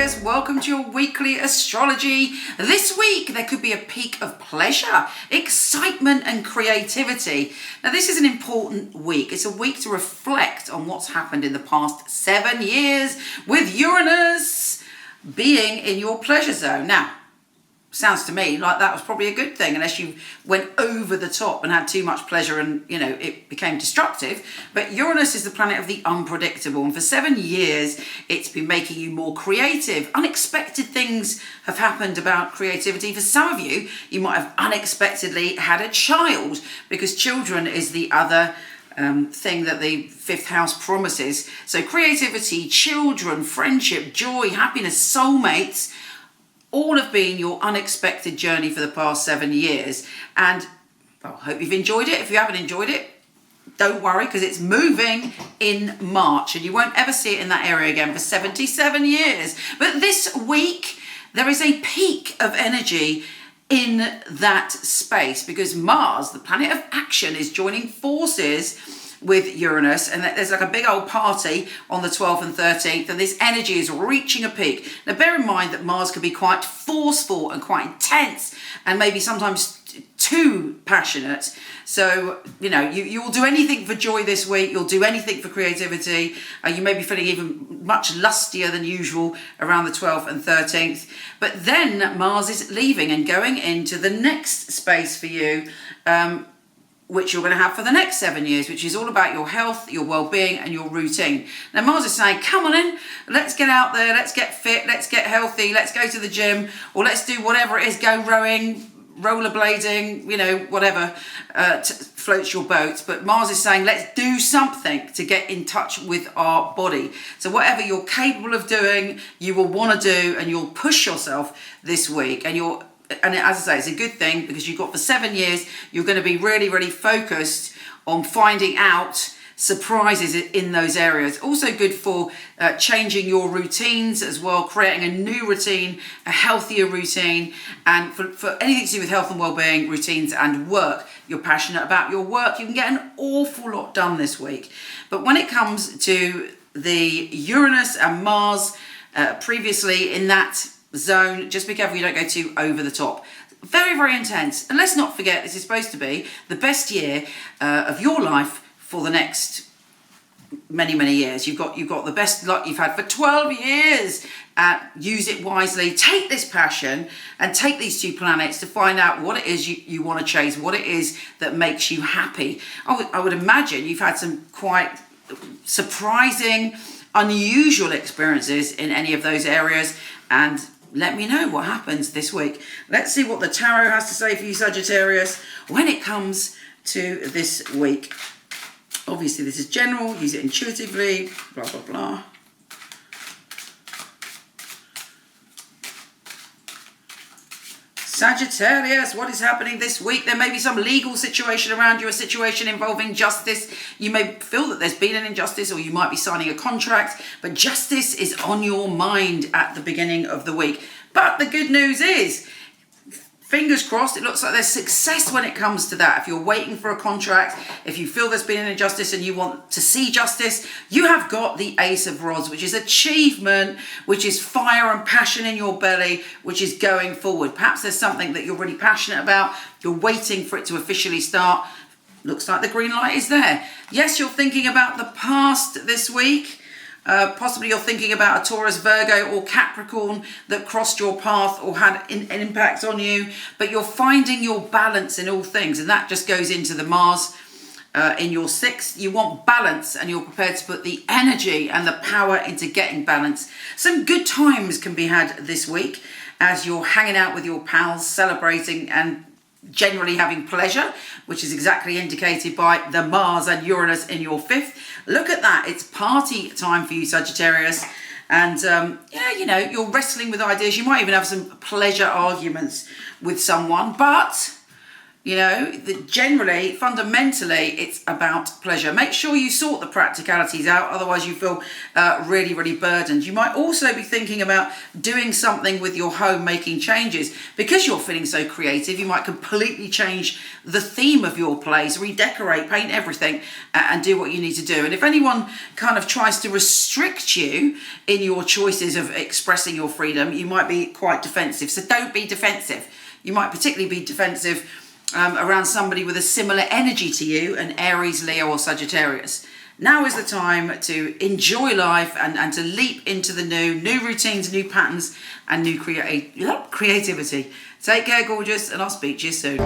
Sagittarius, welcome to your weekly astrology. This week there could be a peak of pleasure, excitement and creativity. Now this is an important week. It's a week to reflect on what's happened in the past 7 years with Uranus being in your pleasure zone. Now, sounds to me like that was probably a good thing, unless you went over the top and had too much pleasure and, it became destructive. But Uranus is the planet of the unpredictable. And for 7 years, it's been making you more creative. Unexpected things have happened about creativity. For some of you, you might have unexpectedly had a child, because children is the other thing that the fifth house promises. So creativity, children, friendship, joy, happiness, soulmates, all have been your unexpected journey for the past 7 years. And I hope you've enjoyed it. If you haven't enjoyed it, don't worry, because it's moving in March and you won't ever see it in that area again for 77 years. But this week, there is a peak of energy in that space, because Mars, the planet of action, is joining forces with Uranus, and there's like a big old party on the 12th and 13th, and this energy is reaching a peak. Now bear in mind that Mars can be quite forceful and quite intense, and maybe sometimes too passionate. So, you will do anything for joy this week. You'll do anything for creativity. You may be feeling even much lustier than usual around the 12th and 13th. But then Mars is leaving and going into the next space for you, which you're going to have for the next 7 years, which is all about your health, your well-being and your routine. Now Mars is saying, come on in, let's get out there, let's get fit, let's get healthy, let's go to the gym, or let's do whatever it is, go rowing, rollerblading, whatever floats your boat. But Mars is saying, let's do something to get in touch with our body. So whatever you're capable of doing, you will want to do, and you'll push yourself this week. And as I say, it's a good thing, because you've got for 7 years, you're going to be really, really focused on finding out surprises in those areas. Also good for changing your routines as well, creating a new routine, a healthier routine. And for anything to do with health and well-being, routines and work, you're passionate about your work, you can get an awful lot done this week. But when it comes to the Uranus and Mars previously in that zone, just be careful you don't go too over the top. Very, very intense. And let's not forget, this is supposed to be the best year of your life for the next many, many years. You've got the best luck you've had for 12 years. Use it wisely. Take this passion and take these two planets to find out what it is you want to chase, what it is that makes you happy. I would imagine you've had some quite surprising, unusual experiences in any of those areas, and let me know what happens this week. Let's see what the tarot has to say for you, Sagittarius, when it comes to this week. Obviously, this is general. Use it intuitively. Blah, blah, blah. Sagittarius, what is happening this week? There may be some legal situation around you, a situation involving justice. You may feel that there's been an injustice, or you might be signing a contract, but justice is on your mind at the beginning of the week. But the good news is, fingers crossed, it looks like there's success when it comes to that. If you're waiting for a contract, if you feel there's been an injustice and you want to see justice, you have got the Ace of Rods, which is achievement, which is fire and passion in your belly, which is going forward. Perhaps there's something that you're really passionate about. You're waiting for it to officially start. Looks like the green light is there. Yes, you're thinking about the past this week. Possibly you're thinking about a Taurus, Virgo or Capricorn that crossed your path or had an impact on you, but you're finding your balance in all things, and that just goes into the Mars in your 6th. You want balance, and you're prepared to put the energy and the power into getting balance. Some good times can be had this week as you're hanging out with your pals, celebrating and generally having pleasure, which is exactly indicated by the Mars and Uranus in your 5th. Look at that. It's party time for you, Sagittarius. And you're wrestling with ideas. You might even have some pleasure arguments with someone, but You know, generally, fundamentally, it's about pleasure. Make sure you sort the practicalities out, otherwise you feel really, really burdened. You might also be thinking about doing something with your home, making changes. Because you're feeling so creative, you might completely change the theme of your place, redecorate, paint everything, and do what you need to do. And if anyone kind of tries to restrict you in your choices of expressing your freedom, you might be quite defensive. So don't be defensive. You might particularly be defensive around somebody with a similar energy to you, an Aries, Leo or Sagittarius. Now is the time to enjoy life and to leap into the new routines, new patterns and new creativity. Take care, gorgeous, and I'll speak to you soon.